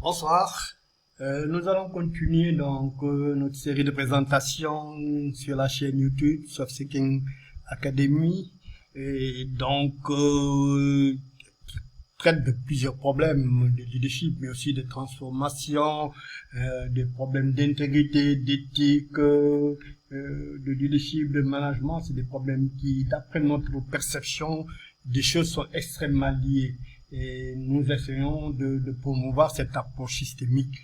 Bonsoir. Nous allons continuer notre série de présentations sur la chaîne YouTube Soft Seeking Academy et qui traite de plusieurs problèmes de leadership mais aussi de transformation, des problèmes d'intégrité, d'éthique, de leadership, de management. C'est des problèmes qui, d'après notre perception, des choses sont extrêmement liées. Et nous essayons de promouvoir cette approche systémique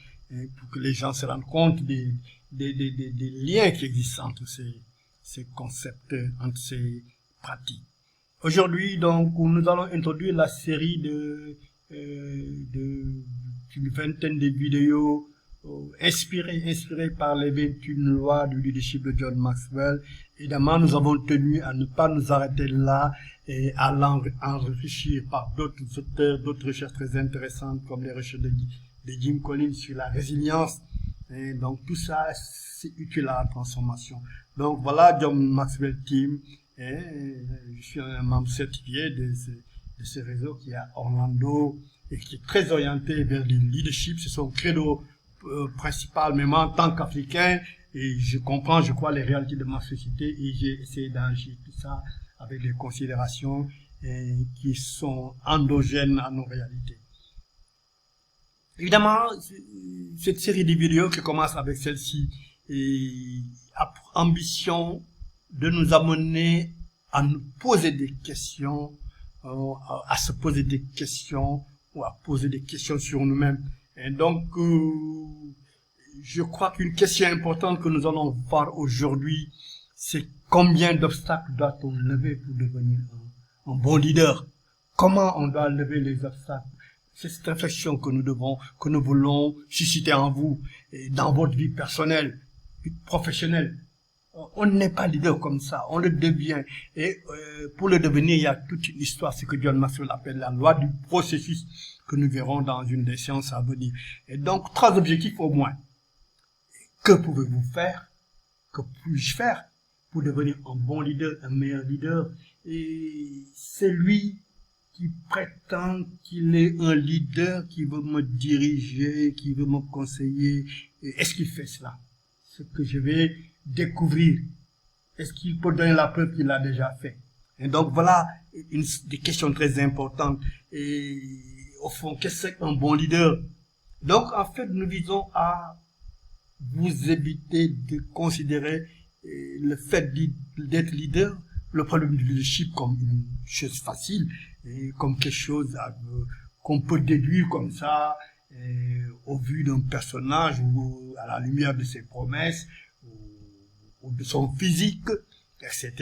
pour que les gens se rendent compte des liens qui existent entre ces concepts, entre ces pratiques. Aujourd'hui, nous allons introduire la série d'une vingtaine de vidéos inspirées par les 21 lois du leadership de John Maxwell. Évidemment, nous avons tenu à ne pas nous arrêter là et à en réfléchir par d'autres auteurs, d'autres recherches très intéressantes comme les recherches de Jim Collins sur la résilience. Et donc tout ça, c'est utile à la transformation. Donc voilà John Maxwell Team. Et je suis un membre certifié de ce réseau qui est à Orlando et qui est très orienté vers le leadership. C'est son credo principal, même en tant qu'Africain. Et je comprends, je crois, les réalités de ma société et j'ai essayé d'agir tout ça avec des considérations qui sont endogènes à nos réalités. Évidemment, cette série de vidéos qui commence avec celle-ci a pour ambition de nous amener à nous poser des questions, à se poser des questions ou à poser des questions sur nous-mêmes. Et donc, je crois qu'une question importante que nous allons voir aujourd'hui, c'est combien d'obstacles doit-on lever pour devenir un bon leader? Comment on doit lever les obstacles? C'est cette réflexion que nous voulons susciter en vous et dans votre vie personnelle, professionnelle. On n'est pas leader comme ça, on le devient. Et pour le devenir, il y a toute une histoire, ce que John Maxwell appelle la loi du processus, que nous verrons dans une des séances à venir. Et donc, 3 objectifs au moins. Que pouvez-vous faire? Que puis-je faire pour devenir un bon leader, un meilleur leader? Et c'est lui qui prétend qu'il est un leader, qui veut me diriger, qui veut me conseiller. Est-ce qu'il fait cela? Ce que je vais découvrir. Est-ce qu'il peut donner la preuve qu'il l'a déjà fait? Et donc voilà des questions très importantes. Et au fond, qu'est-ce qu'un bon leader? Donc en fait, nous visons à vous éviter de considérer le fait d'être leader, le problème du leadership comme une chose facile, et comme quelque chose qu'on peut déduire comme ça, au vu d'un personnage ou à la lumière de ses promesses, ou de son physique, etc.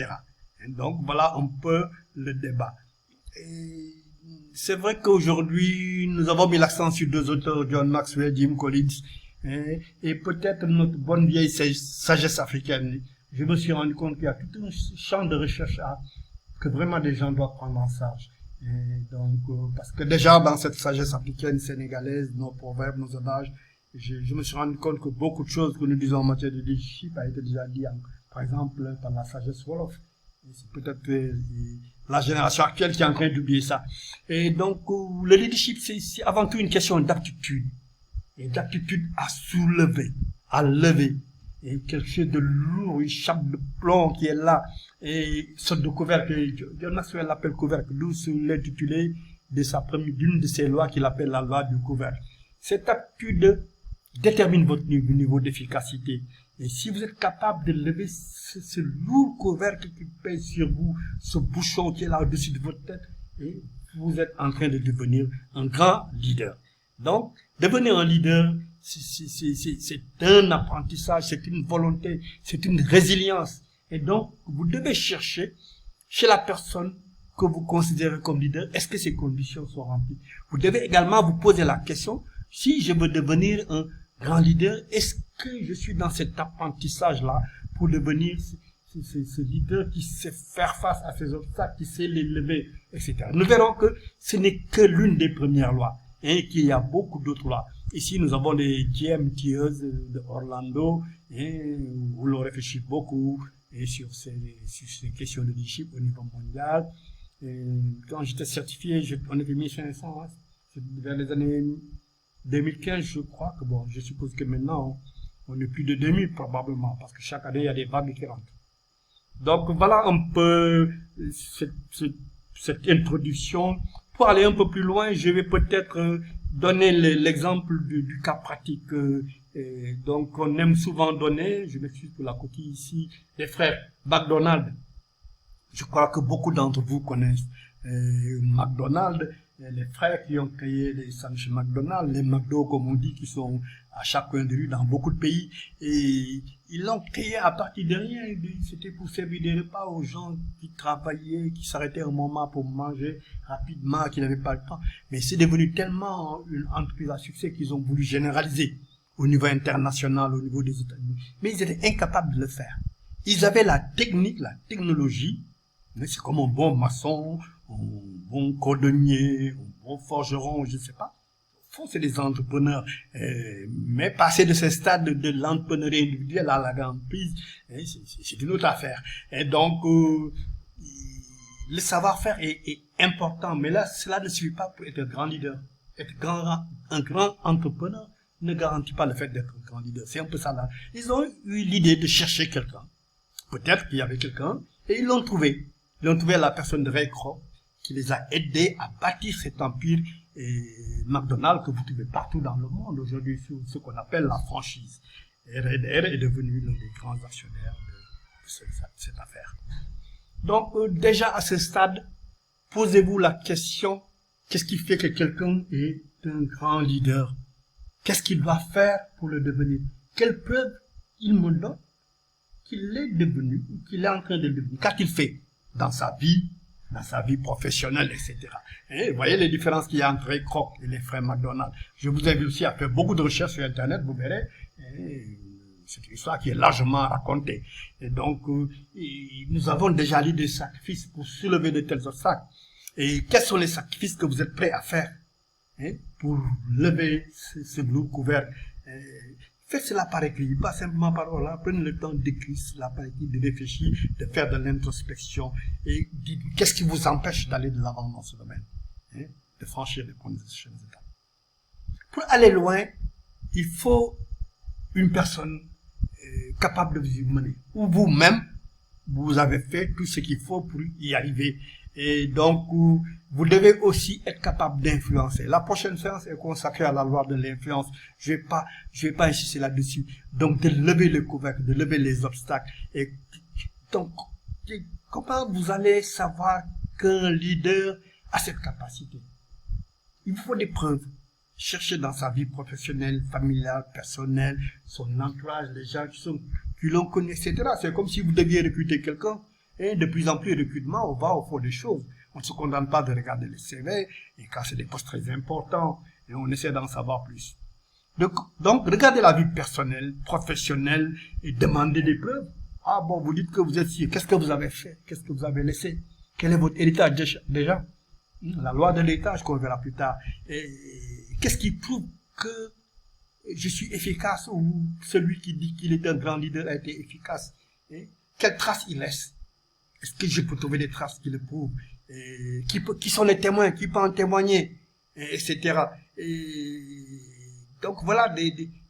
Et donc voilà un peu le débat. Et c'est vrai qu'aujourd'hui, nous avons mis l'accent sur 2 auteurs, John Maxwell, Jim Collins, et peut-être notre bonne vieille sagesse africaine. Je me suis rendu compte qu'il y a tout un champ de recherche que vraiment des gens doivent prendre en charge. Et donc, parce que déjà dans cette sagesse africaine sénégalaise, nos proverbes, nos adages, je me suis rendu compte que beaucoup de choses que nous disons en matière de leadership a été déjà dit, par exemple, dans la sagesse Wolof. C'est peut-être la génération actuelle qui est en train d'oublier ça. Et donc, le leadership, c'est avant tout une question d'aptitude. Et d'aptitude à soulever, à lever. Et quelque chose de lourd, une chape de plomb qui est là. Et sorte de couvercle. John Maxwell l'appelle couvercle, d'où l'intitulé d'une de ses lois qu'il appelle la loi du couvercle. Cette aptitude détermine votre niveau d'efficacité. Et si vous êtes capable de lever ce lourd couvercle qui pèse sur vous, ce bouchon qui est là au-dessus de votre tête, et vous êtes en train de devenir un grand leader. Donc, devenir un leader, c'est un apprentissage, c'est une volonté, c'est une résilience. Et donc, vous devez chercher chez la personne que vous considérez comme leader, est-ce que ces conditions sont remplies? Vous devez également vous poser la question, si je veux devenir un grand leader, est-ce que je suis dans cet apprentissage-là pour devenir ce leader qui sait faire face à ces obstacles, qui sait les lever, etc. Nous verrons que ce n'est que l'une des premières lois, et qu'il y a beaucoup d'autres lois. Ici, nous avons les GMTEs de Orlando, où l'on réfléchit beaucoup sur ces questions de leadership au niveau mondial. Et quand j'étais certifié, on avait 1500, vers les années 2015, je crois que bon, je suppose que maintenant, on est plus de 2000 probablement, parce que chaque année, il y a des vagues qui rentrent. Donc voilà un peu cette introduction. Pour aller un peu plus loin, je vais peut-être donner l'exemple du cas pratique. Donc on aime souvent donner, je m'excuse pour la coquille ici, les frères McDonald. Je crois que beaucoup d'entre vous connaissent McDonald's, les frères qui ont créé les sandwichs McDonald's, les McDo comme on dit, qui sont à chaque coin de rue dans beaucoup de pays. Et ils l'ont créé à partir de rien. C'était pour servir des repas aux gens qui travaillaient, qui s'arrêtaient un moment pour manger rapidement, qui n'avaient pas le temps. Mais c'est devenu tellement une entreprise à succès qu'ils ont voulu généraliser au niveau international, au niveau des États-Unis. Mais ils étaient incapables de le faire. Ils avaient la technique, la technologie. C'est comme un bon maçon, un bon cordonnier, un bon forgeron, je ne sais pas. Au fond, c'est des entrepreneurs. Mais passer de ce stade de l'entrepreneuriat individuel à la grande prise, c'est une autre affaire. Et donc, le savoir-faire est important. Mais là, cela ne suffit pas pour être un grand leader. Un grand entrepreneur ne garantit pas le fait d'être un grand leader. C'est un peu ça là. Ils ont eu l'idée de chercher quelqu'un. Peut-être qu'il y avait quelqu'un, et ils l'ont trouvé. Ils ont trouvé la personne de Ray Kroc, qui les a aidés à bâtir cet empire McDonald's que vous trouvez partout dans le monde aujourd'hui, sur ce qu'on appelle la franchise. Et Red Air est devenu l'un des grands actionnaires de cette affaire. Donc, déjà à ce stade, posez-vous la question, qu'est-ce qui fait que quelqu'un est un grand leader? Qu'est-ce qu'il doit faire pour le devenir? Quelle preuve il me donne qu'il est devenu, qu'il est en train de devenir? Qu'a-t-il fait dans sa vie professionnelle, etc. Et vous voyez les différences qu'il y a entre Ray Kroc et les frères McDonald. Je vous invite aussi à faire beaucoup de recherches sur Internet, vous verrez. C'est une histoire qui est largement racontée. Et donc, nous avons déjà lu des sacrifices pour soulever de tels obstacles. Et quels sont les sacrifices que vous êtes prêts à faire pour lever ce lourd couvercle? Faites cela par écrit, pas simplement par oral. Prenez le temps d'écrire cela par écrit, de réfléchir, de faire de l'introspection. Et qu'est-ce qui vous empêche d'aller de l'avant dans ce domaine, de franchir les prochaines étapes? Pour aller loin, il faut une personne capable de vous mener. Ou vous-même, vous avez fait tout ce qu'il faut pour y arriver. Et donc, vous devez aussi être capable d'influencer. La prochaine séance est consacrée à la loi de l'influence. Je vais pas insister là-dessus. Donc, de lever le couvercle, de lever les obstacles. Et donc, comment vous allez savoir qu'un leader a cette capacité? Il vous faut des preuves. Cherchez dans sa vie professionnelle, familiale, personnelle, son entourage, les gens qui l'ont connu, etc. C'est comme si vous deviez recruter quelqu'un. Et de plus en plus, le recrutement, on va au fond des choses. On ne se contente pas de regarder les CV, et quand c'est des postes très importants, et on essaie d'en savoir plus. Donc, regardez la vie personnelle, professionnelle, et demandez des preuves. Ah bon, vous dites que vous êtes sûr. Qu'est-ce que vous avez fait? Qu'est-ce que vous avez laissé? Quel est votre héritage déjà? La loi de l'héritage qu'on verra plus tard. Et qu'est-ce qui prouve que je suis efficace, ou celui qui dit qu'il est un grand leader a été efficace? Quelles traces il laisse? Est-ce que je peux trouver des traces qui le prouvent? Qui sont les témoins? Qui peut en témoigner? Etc. Donc voilà,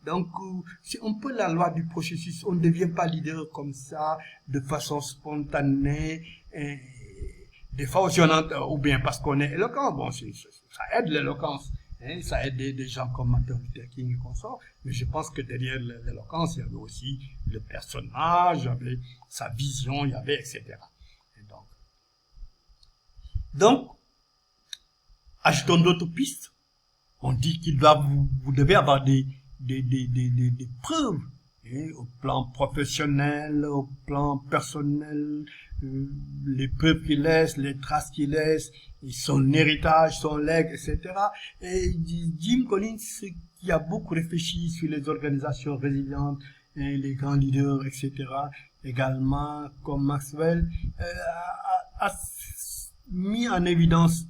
donc c'est un peu la loi du processus. On ne devient pas leader comme ça, de façon spontanée, des fois aussi ou bien parce qu'on est éloquent. Bon, ça aide l'éloquence. Ça aide des gens comme Martin Luther King et consorts, mais je pense que derrière l'éloquence, il y avait aussi le personnage, il y avait sa vision, il y avait etc. Donc, ajoutons d'autres pistes. On dit qu'il doit, vous devez avoir des preuves, au plan professionnel, au plan personnel, les preuves qu'il laisse, les traces qu'il laisse, son héritage, son legs, etc. Et Jim Collins, qui a beaucoup réfléchi sur les organisations résilientes, les grands leaders, etc., également, comme Maxwell, a mis en évidence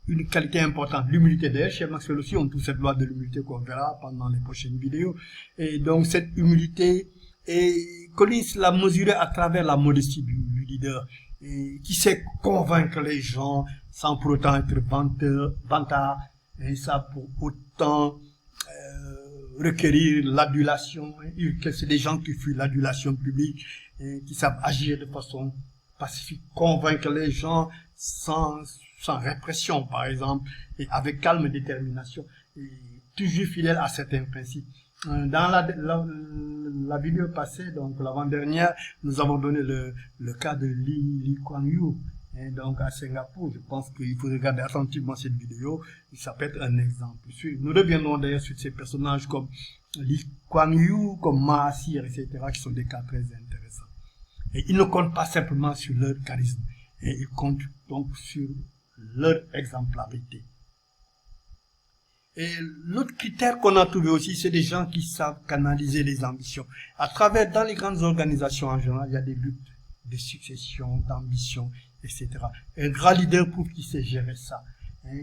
une qualité importante, l'humilité. D'ailleurs, chez Maxwell aussi, on trouve cette loi de l'humilité qu'on verra pendant les prochaines vidéos. Et donc, cette humilité, et Collins l'a mesurée à travers la modestie du leader, qui sait convaincre les gens sans pour autant être vantard, et ça pour autant requérir l'adulation. C'est des gens qui fuient l'adulation publique, qui savent agir de façon pacifique, convaincre les gens sans répression, par exemple, et avec calme et détermination, et toujours fidèle à certains principes. Dans la vidéo passée, donc l'avant-dernière, nous avons donné le cas de Lee Kuan Yew, donc à Singapour. Je pense qu'il faut regarder attentivement cette vidéo, ça peut être un exemple. Nous reviendrons d'ailleurs sur ces personnages comme Lee Kuan Yew, comme Mahathir, etc., qui sont des cas très intéressants. Et ils ne comptent pas simplement sur leur charisme, et ils comptent donc sur leur exemplarité. Et l'autre critère qu'on a trouvé aussi, c'est des gens qui savent canaliser les ambitions. Dans les grandes organisations en général, il y a des luttes de succession, d'ambition, etc. Un grand leader prouve qu'il sait gérer ça,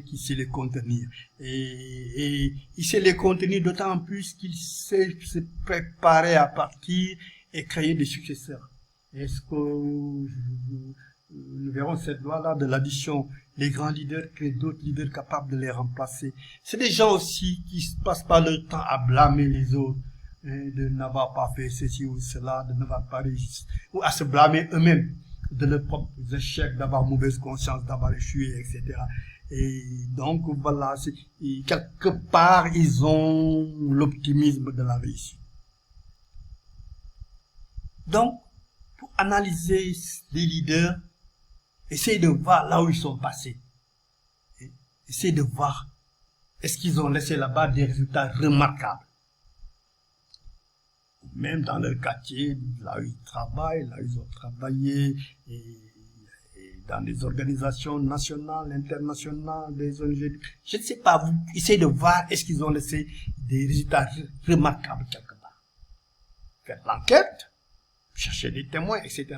qu'il sait les contenir. Et il sait les contenir d'autant plus qu'il sait se préparer à partir et créer des successeurs. Est-ce que nous verrons cette loi-là de l'addition, les grands leaders créent d'autres leaders capables de les remplacer. C'est des gens aussi qui ne passent pas leur temps à blâmer les autres, de n'avoir pas fait ceci ou cela, de n'avoir pas réussi, ou à se blâmer eux-mêmes de leurs propres échecs, d'avoir mauvaise conscience, d'avoir échoué, etc. Et donc voilà, quelque part ils ont l'optimisme de la réussite. Donc, pour analyser les leaders, essayez de voir là où ils sont passés. Essayez de voir, est-ce qu'ils ont laissé là-bas des résultats remarquables. Même dans leur quartier, là où ils travaillent, là où ils ont travaillé, et dans des organisations nationales, internationales, des ONG. Je ne sais pas, vous essayez de voir, est-ce qu'ils ont laissé des résultats remarquables quelque part. Faites l'enquête. Chercher des témoins, etc.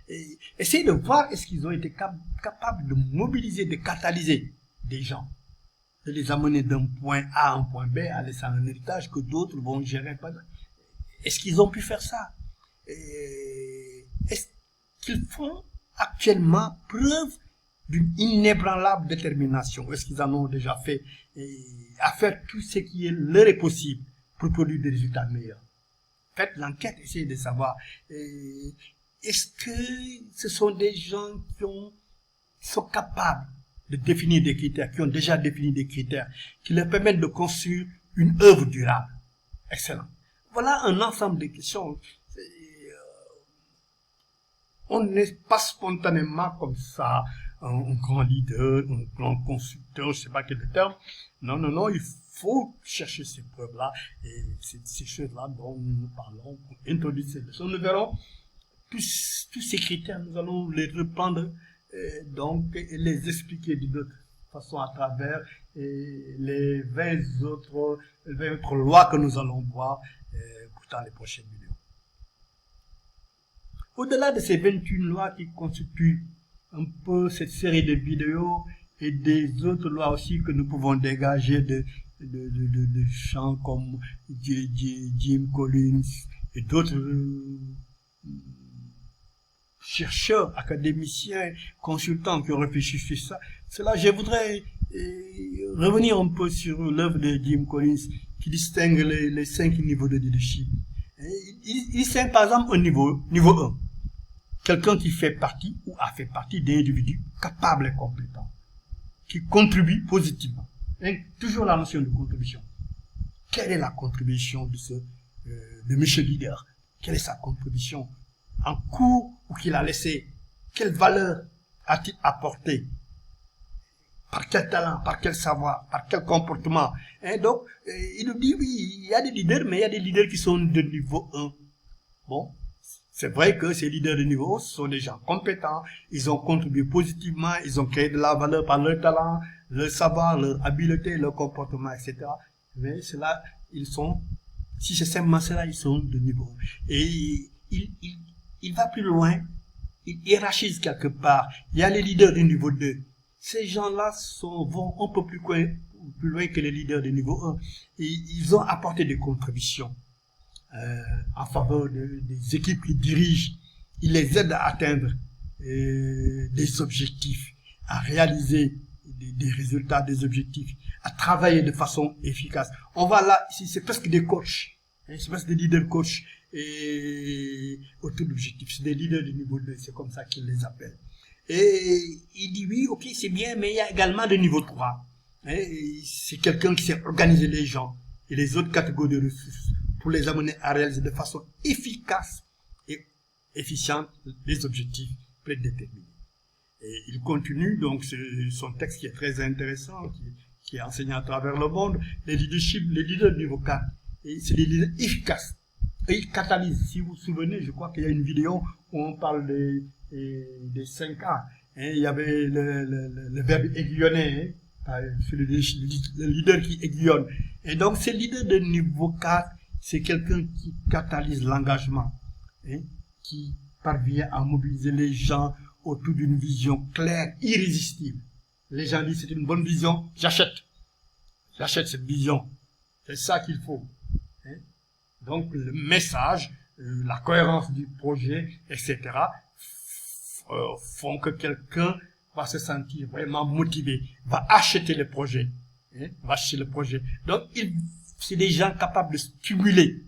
Et essayer de voir est-ce qu'ils ont été capables de mobiliser, de catalyser des gens, de les amener d'un point A à un point B, à laisser un héritage que d'autres vont gérer. Est-ce qu'ils ont pu faire ça? Est-ce qu'ils font actuellement preuve d'une inébranlable détermination? Est-ce qu'ils en ont déjà fait à faire tout ce qui leur est possible pour produire des résultats meilleurs? Faites l'enquête, essayez de savoir, est-ce que ce sont des gens qui sont capables de définir des critères, qui ont déjà défini des critères, qui leur permettent de construire une œuvre durable. Excellent. Voilà un ensemble de questions. On n'est pas spontanément comme ça, un grand leader, un grand constructeur, je ne sais pas quel est le terme. Non, il faut chercher ces preuves-là, et c'est ces choses-là dont nous parlons pour introduire ces leçons. Nous verrons tous ces critères, nous allons les reprendre et les expliquer d'une autre façon à travers les 20 autres lois que nous allons voir dans les prochaines vidéos. Au-delà de ces 21 lois qui constituent un peu cette série de vidéos et des autres lois aussi que nous pouvons dégager de champs comme Jim Collins et d'autres chercheurs, académiciens, consultants qui ont réfléchi sur ça. Je voudrais revenir un peu sur l'œuvre de Jim Collins qui distingue les 5 niveaux de leadership. Il distingue par exemple un niveau 1. Quelqu'un qui fait partie ou a fait partie d'individus capables et compétents, qui contribuent positivement. Et toujours la notion de contribution. Quelle est la contribution de monsieur leader? Quelle est sa contribution en cours ou qu'il a laissé? Quelle valeur a-t-il apporté? Par quel talent, par quel savoir, par quel comportement? Et donc, il nous dit, oui, il y a des leaders, mais il y a des leaders qui sont de niveau 1. Bon, c'est vrai que ces leaders de niveau 1 sont des gens compétents, ils ont contribué positivement, ils ont créé de la valeur par leur talent, leur savoir, leur habileté, leur comportement, etc. Mais cela, si c'est simplement cela, ils sont de niveau 1. Et il va plus loin, il hiérarchise quelque part. Il y a les leaders du niveau 2. Ces gens-là vont un peu plus loin que les leaders du niveau 1. Et ils ont apporté des contributions en faveur des équipes qu'ils dirigent. Ils les aident à atteindre des objectifs, à réaliser des résultats, des objectifs, à travailler de façon efficace. On va là, ici, c'est presque des coachs, hein, c'est presque des leaders coachs et autour d'objectifs. C'est des leaders du niveau 2, c'est comme ça qu'ils les appellent. Et il dit oui, ok, c'est bien, mais il y a également le niveau 3. Hein, c'est quelqu'un qui sait organiser les gens et les autres catégories de ressources pour les amener à réaliser de façon efficace et efficiente les objectifs prédéterminés. Et il continue, donc son texte qui est très intéressant, qui est enseigné à travers le monde, les leaders du niveau 4, et c'est des leaders efficaces. Et ils catalysent. Si vous vous souvenez, je crois qu'il y a une vidéo où on parle des 5 A. Hein, il y avait le verbe aiguillonner, hein, le leader qui aiguillonne. Et donc, ces leaders de niveau 4, c'est quelqu'un qui catalyse l'engagement, hein, qui parvient à mobiliser les gens autour d'une vision claire, irrésistible. Les gens disent c'est une bonne vision, j'achète cette vision. C'est ça qu'il faut. Hein? Donc le message, la cohérence du projet, etc. Font que quelqu'un va se sentir vraiment motivé, va acheter le projet. Hein? Va acheter le projet. Donc c'est des gens capables de stimuler.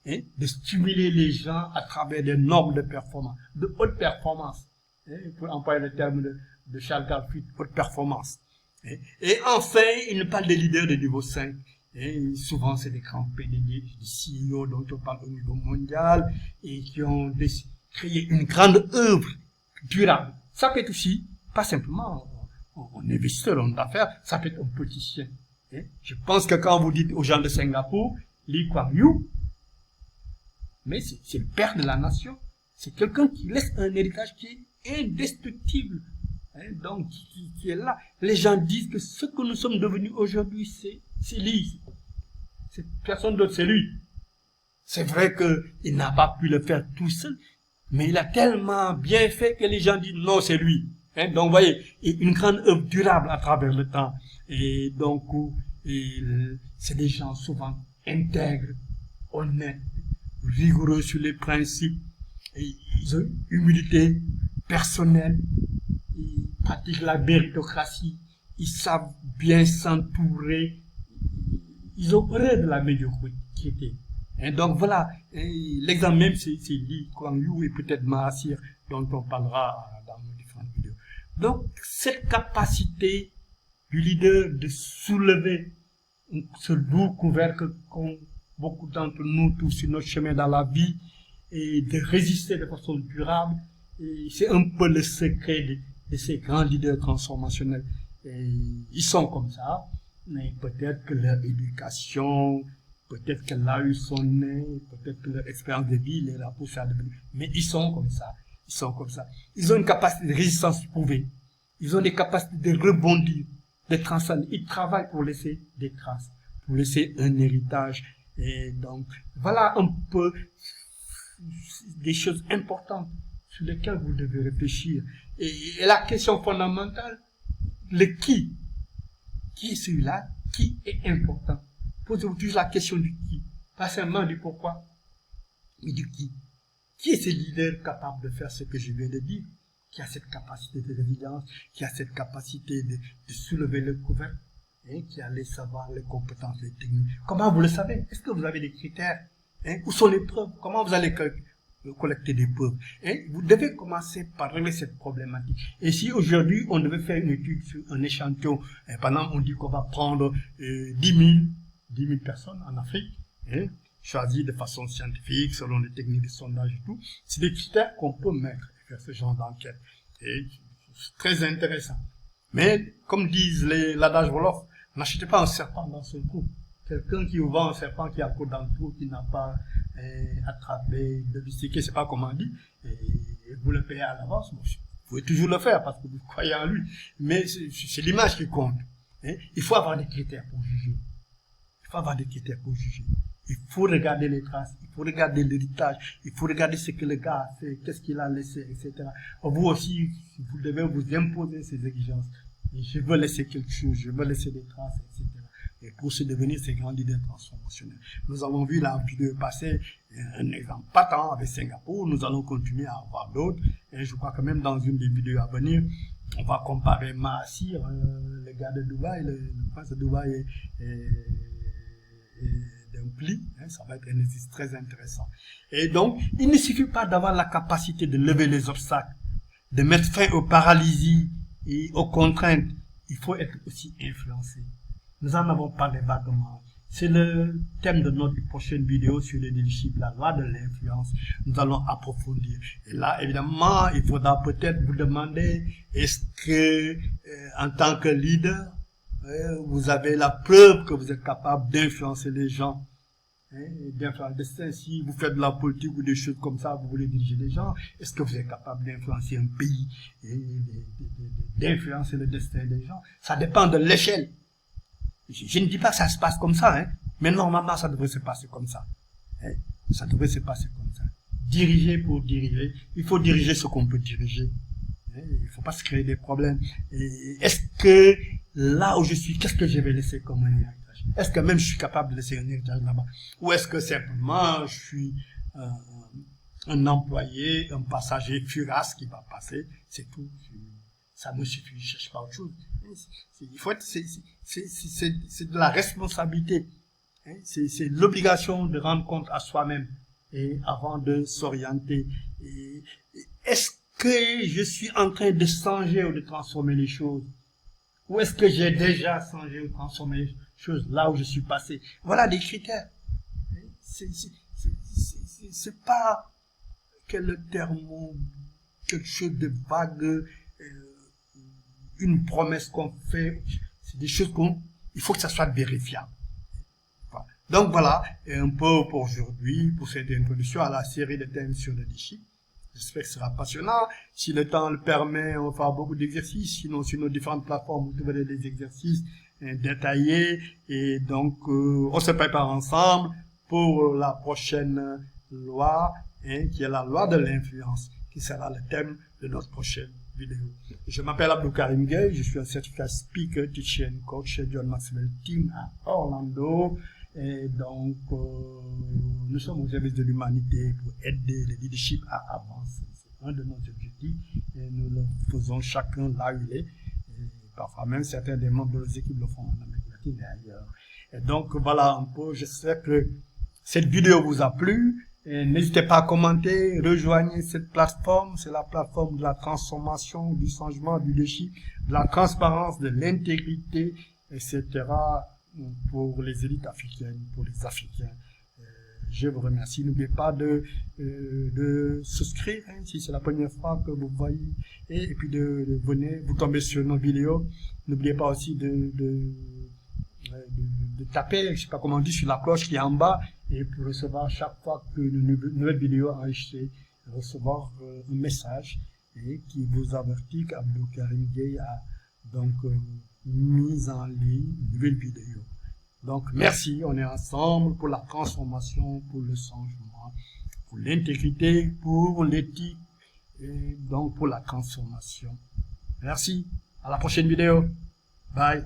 Hein? De stimuler les gens à travers des normes de performance, de haute performance. Pour employer le terme de Charles Galfrid, haute performance. Et enfin, il nous parle des leaders de niveau 5. Et souvent, c'est des grands PDG, des CEO dont on parle au niveau mondial et qui ont créé une grande œuvre durable. Ça peut être aussi, pas simplement un investisseur, un homme d'affaires, ça peut être un politicien. Je pense que quand vous dites aux gens de Singapour, Lee Kuan Yew, mais c'est le père de la nation. C'est quelqu'un qui laisse un héritage qui est indestructible, hein, donc qui est là. Les gens disent que ce que nous sommes devenus aujourd'hui, c'est lui. C'est personne d'autre, c'est lui. C'est vrai qu'il n'a pas pu le faire tout seul, mais il a tellement bien fait que les gens disent non, c'est lui. Hein, donc, vous voyez, une grande œuvre durable à travers le temps. Et donc, c'est des gens souvent intègres, honnêtes, rigoureux sur les principes. Et ils ont une humilité personnelle, ils pratiquent la méritocratie, ils savent bien s'entourer, ils ont horreur de la médiocrité. Et donc voilà, l'exemple même c'est Lee Kuan Yew et peut-être Mahathir dont on parlera dans nos différentes vidéos. Donc cette capacité du leader de soulever ce lourd couvercle qu'ont beaucoup d'entre nous tous sur notre chemin dans la vie, et de résister de façon durable, c'est un peu le secret de ces grands leaders transformationnels. Et ils sont comme ça, mais peut-être que leur éducation, peut-être qu'elle a eu son nez, peut-être que leur expérience de vie les a poussés à devenir, mais ils sont comme ça, ils sont comme ça. Ils ont une capacité de résistance prouvée, ils ont des capacités de rebondir, de transcender, ils travaillent pour laisser des traces, pour laisser un héritage. Et donc, voilà un peu des choses importantes sur lesquelles vous devez réfléchir. Et la question fondamentale, le qui est celui-là, qui est important. Posez-vous toujours la question du qui, pas seulement du pourquoi, mais du qui. Qui est ce leader capable de faire ce que je viens de dire, qui a cette capacité de résilience, qui a cette capacité de soulever le couvercle, et qui a les savoirs, les compétences, les techniques. Comment vous le savez? Est-ce que vous avez des critères? Où sont les preuves? Comment vous allez collecter des preuves? Vous devez commencer par régler cette problématique. Et si aujourd'hui on devait faire une étude sur un échantillon, par exemple on dit qu'on va prendre 10 000 personnes en Afrique, choisies de façon scientifique, selon des techniques de sondage et tout, c'est des critères qu'on peut mettre et faire ce genre d'enquête. Et c'est très intéressant. Mais comme disent l'adage Wolof, n'achetez pas un serpent dans son trou. Quelqu'un qui vous vend un serpent qui a court dans le trou, qui n'a pas attrapé, domestiqué, c'est pas comment on dit, et vous le payez à l'avance, bon, vous pouvez toujours le faire parce que vous croyez en lui. Mais c'est l'image qui compte. Il faut avoir des critères pour juger. Il faut avoir des critères pour juger. Il faut regarder les traces, il faut regarder l'héritage, il faut regarder ce que le gars a fait, qu'est-ce qu'il a laissé, etc. Vous aussi, vous devez vous imposer ces exigences. Et je veux laisser quelque chose, je veux laisser des traces, etc. Et pour se devenir ces grands leaders transformationnels. Nous avons vu la vidéo passée un exemple patent avec Singapour, nous allons continuer à avoir d'autres. Et je crois que même dans une des vidéos à venir, on va comparer Mahathir, le gars de Dubaï, le prince de Dubaï et d'un pli, hein, ça va être un exercice très intéressant. Et donc, il ne suffit pas d'avoir la capacité de lever les obstacles, de mettre fin aux paralysies et aux contraintes. Il faut être aussi influencé. Nous en avons parlé vaguement. C'est le thème de notre prochaine vidéo sur le leadership, la loi de l'influence. Nous allons approfondir. Et là, évidemment, il faudra peut-être vous demander, est-ce que, en tant que leader, vous avez la preuve que vous êtes capable d'influencer les gens, d'influencer le destin. Si vous faites de la politique ou des choses comme ça, vous voulez diriger les gens, est-ce que vous êtes capable d'influencer un pays, d'influencer le destin des gens? Ça dépend de l'échelle. Je ne dis pas que ça se passe comme ça, hein, mais normalement ça devrait se passer comme ça. Hein, ça devrait se passer comme ça. Diriger pour diriger, il faut diriger ce qu'on peut diriger. Hein, il ne faut pas se créer des problèmes. Est-ce que là où je suis, qu'est-ce que je vais laisser comme un héritage? Est-ce que même je suis capable de laisser un héritage là-bas? Ou est-ce que simplement je suis un employé, un passager fugace qui va passer, c'est tout. Ça me suffit, je ne cherche pas autre chose. Il faut être, c'est de la responsabilité. Hein? C'est l'obligation de rendre compte à soi-même et avant de s'orienter. Est-ce que je suis en train de changer ou de transformer les choses? Ou est-ce que j'ai déjà changé ou transformé les choses là où je suis passé? Voilà des critères. C'est pas quel terme, quelque chose de vague, une promesse qu'on fait, c'est des choses il faut que ça soit vérifiable. Voilà. Donc voilà, un peu pour aujourd'hui, pour cette introduction à la série de thèmes sur le leadership. J'espère que ce sera passionnant. Si le temps le permet, on va faire beaucoup d'exercices. Sinon, sur nos différentes plateformes, vous trouverez des exercices détaillés. Et donc, on se prépare ensemble pour la prochaine loi, qui est la loi de l'influence, qui sera le thème de notre prochaine vidéo. Je m'appelle Abdou Karim Gueye, je suis un certificat speaker, teacher and coach chez John Maxwell Team à Orlando. Et donc, nous sommes au service de l'humanité pour aider le leadership à avancer. C'est un de nos objectifs et nous le faisons chacun là où il est. Et parfois même certains des membres de nos équipes le font en Amérique latine et ailleurs. Et donc, voilà un peu, j'espère que cette vidéo vous a plu. N'hésitez pas à commenter, rejoignez cette plateforme, c'est la plateforme de la transformation, du changement, du leadership, de la transparence, de l'intégrité, etc. pour les élites africaines, pour les Africains. Je vous remercie. N'oubliez pas de souscrire, hein, si c'est la première fois que vous voyez, et puis de venir, vous tombez sur nos vidéos. N'oubliez pas aussi de taper, je sais pas comment on dit, sur la cloche qui est en bas, et pour recevoir chaque fois qu'une nouvelle vidéo enregistrée, recevoir un message et qui vous avertit qu'Abdou Karim Gueye a donc mis en ligne une nouvelle vidéo. Donc merci, on est ensemble pour la transformation, pour le changement, pour l'intégrité, pour l'éthique et donc pour la transformation. Merci, à la prochaine vidéo. Bye.